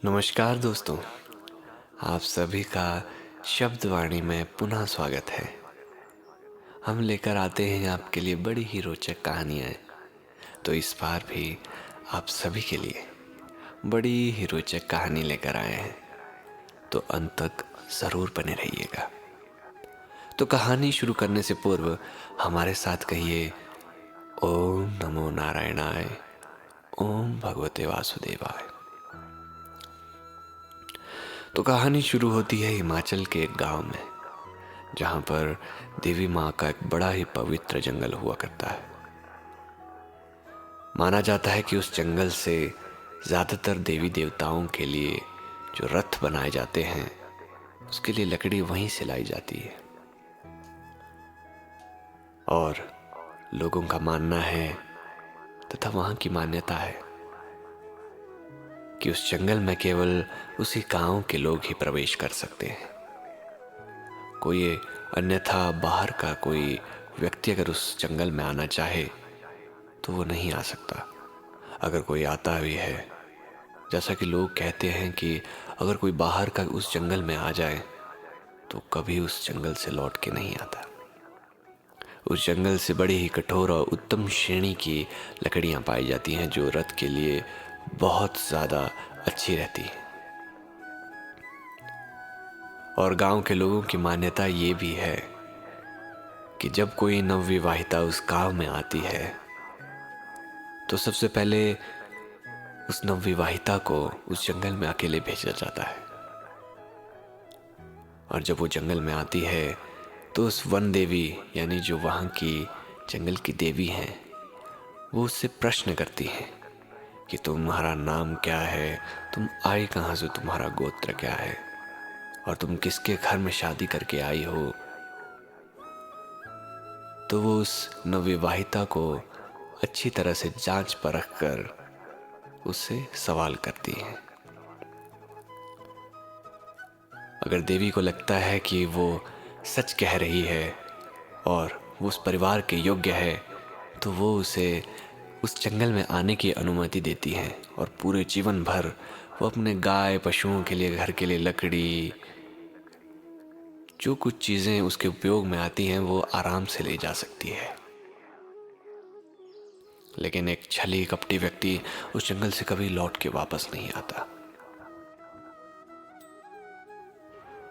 नमस्कार दोस्तों, आप सभी का शब्दवाणी में पुनः स्वागत है। हम लेकर आते हैं आपके लिए बड़ी ही रोचक कहानियाँ। तो इस बार भी आप सभी के लिए बड़ी ही रोचक कहानी लेकर आए हैं, तो अंत तक ज़रूर बने रहिएगा। तो कहानी शुरू करने से पूर्व हमारे साथ कहिए, ओम नमो नारायणाय, ओम भगवते वासुदेवाय। तो कहानी शुरू होती है हिमाचल के एक गांव में, जहां पर देवी माँ का एक बड़ा ही पवित्र जंगल हुआ करता है। माना जाता है कि उस जंगल से ज्यादातर देवी देवताओं के लिए जो रथ बनाए जाते हैं, उसके लिए लकड़ी वहीं से लाई जाती है। और लोगों का मानना है तथा वहां की मान्यता है कि उस जंगल में केवल उसी गांव के लोग ही प्रवेश कर सकते हैं। कोई अन्यथा बाहर का कोई व्यक्ति अगर उस जंगल में आना चाहे तो वो नहीं आ सकता। अगर कोई आता भी है, जैसा कि लोग कहते हैं कि अगर कोई बाहर का उस जंगल में आ जाए तो कभी उस जंगल से लौट के नहीं आता। उस जंगल से बड़ी ही कठोर और उत्तम श्रेणी की लकड़ियां पाई जाती हैं, जो रथ के लिए बहुत ज़्यादा अच्छी रहती है। और गांव के लोगों की मान्यता ये भी है कि जब कोई नवविवाहिता उस गांव में आती है तो सबसे पहले उस नवविवाहिता को उस जंगल में अकेले भेजा जाता है। और जब वो जंगल में आती है तो उस वन देवी, यानी जो वहाँ की जंगल की देवी हैं, वो उससे प्रश्न करती हैं कि तुम्हारा नाम क्या है, तुम आई कहाँ से, तुम्हारा गोत्र क्या है, और तुम किसके घर में शादी करके आई हो। तो वो उस नवविवाहिता को अच्छी तरह से जांच परख कर उससे सवाल करती है। अगर देवी को लगता है कि वो सच कह रही है और वो उस परिवार के योग्य है, तो वो उसे उस जंगल में आने की अनुमति देती है। और पूरे जीवन भर वो अपने गाय पशुओं के लिए, घर के लिए लकड़ी, जो कुछ चीज़ें उसके उपयोग में आती हैं, वो आराम से ले जा सकती है। लेकिन एक छली कपटी व्यक्ति उस जंगल से कभी लौट के वापस नहीं आता।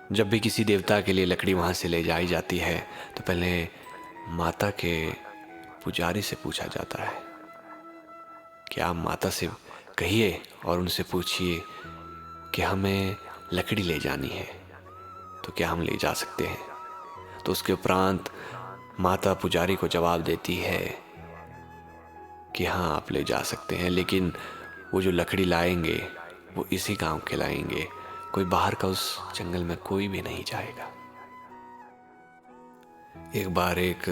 जब भी किसी देवता के लिए लकड़ी वहां से ले जाई जाती है तो पहले माता के पुजारी से पूछा जाता है कि आप माता से कहिए और उनसे पूछिए कि हमें लकड़ी ले जानी है, तो क्या हम ले जा सकते हैं। तो उसके उपरांत माता पुजारी को जवाब देती है कि हाँ, आप ले जा सकते हैं, लेकिन वो जो लकड़ी लाएंगे वो इसी गांव के लाएंगे, कोई बाहर का उस जंगल में कोई भी नहीं जाएगा। एक बार एक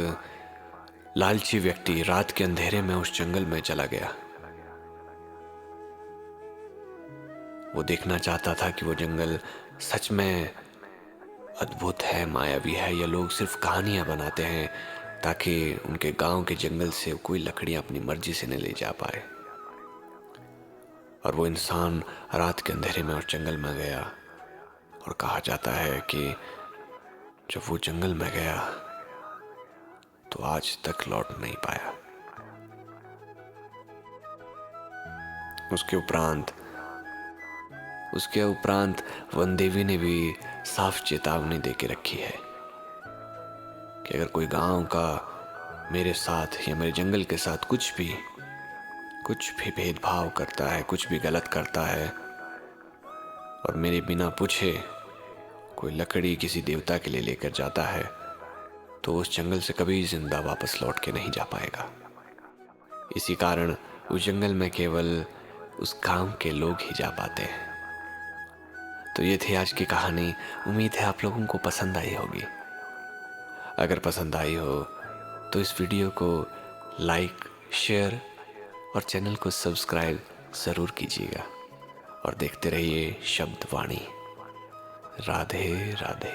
लालची व्यक्ति रात के अंधेरे में उस जंगल में चला गया। वो देखना चाहता था कि वो जंगल सच में अद्भुत है, मायावी है, या लोग सिर्फ कहानियां बनाते हैं ताकि उनके गांव के जंगल से कोई लकड़ियां अपनी मर्जी से न ले जा पाए। और वो इंसान रात के अंधेरे में उस जंगल में गया, और कहा जाता है कि जब वो जंगल में गया तो आज तक लौट नहीं पाया। उसके उपरांत वन देवी ने भी साफ चेतावनी दे के रखी है कि अगर कोई गांव का मेरे साथ या मेरे जंगल के साथ कुछ भी भेदभाव करता है, कुछ भी गलत करता है, और मेरे बिना पूछे कोई लकड़ी किसी देवता के लिए लेकर जाता है, तो उस जंगल से कभी जिंदा वापस लौट के नहीं जा पाएगा। इसी कारण उस जंगल में केवल उस गांव के लोग ही जा पाते हैं। तो ये थी आज की कहानी। उम्मीद है आप लोगों को पसंद आई होगी। अगर पसंद आई हो तो इस वीडियो को लाइक, शेयर और चैनल को सब्सक्राइब ज़रूर कीजिएगा, और देखते रहिए शब्दवाणी। राधे राधे।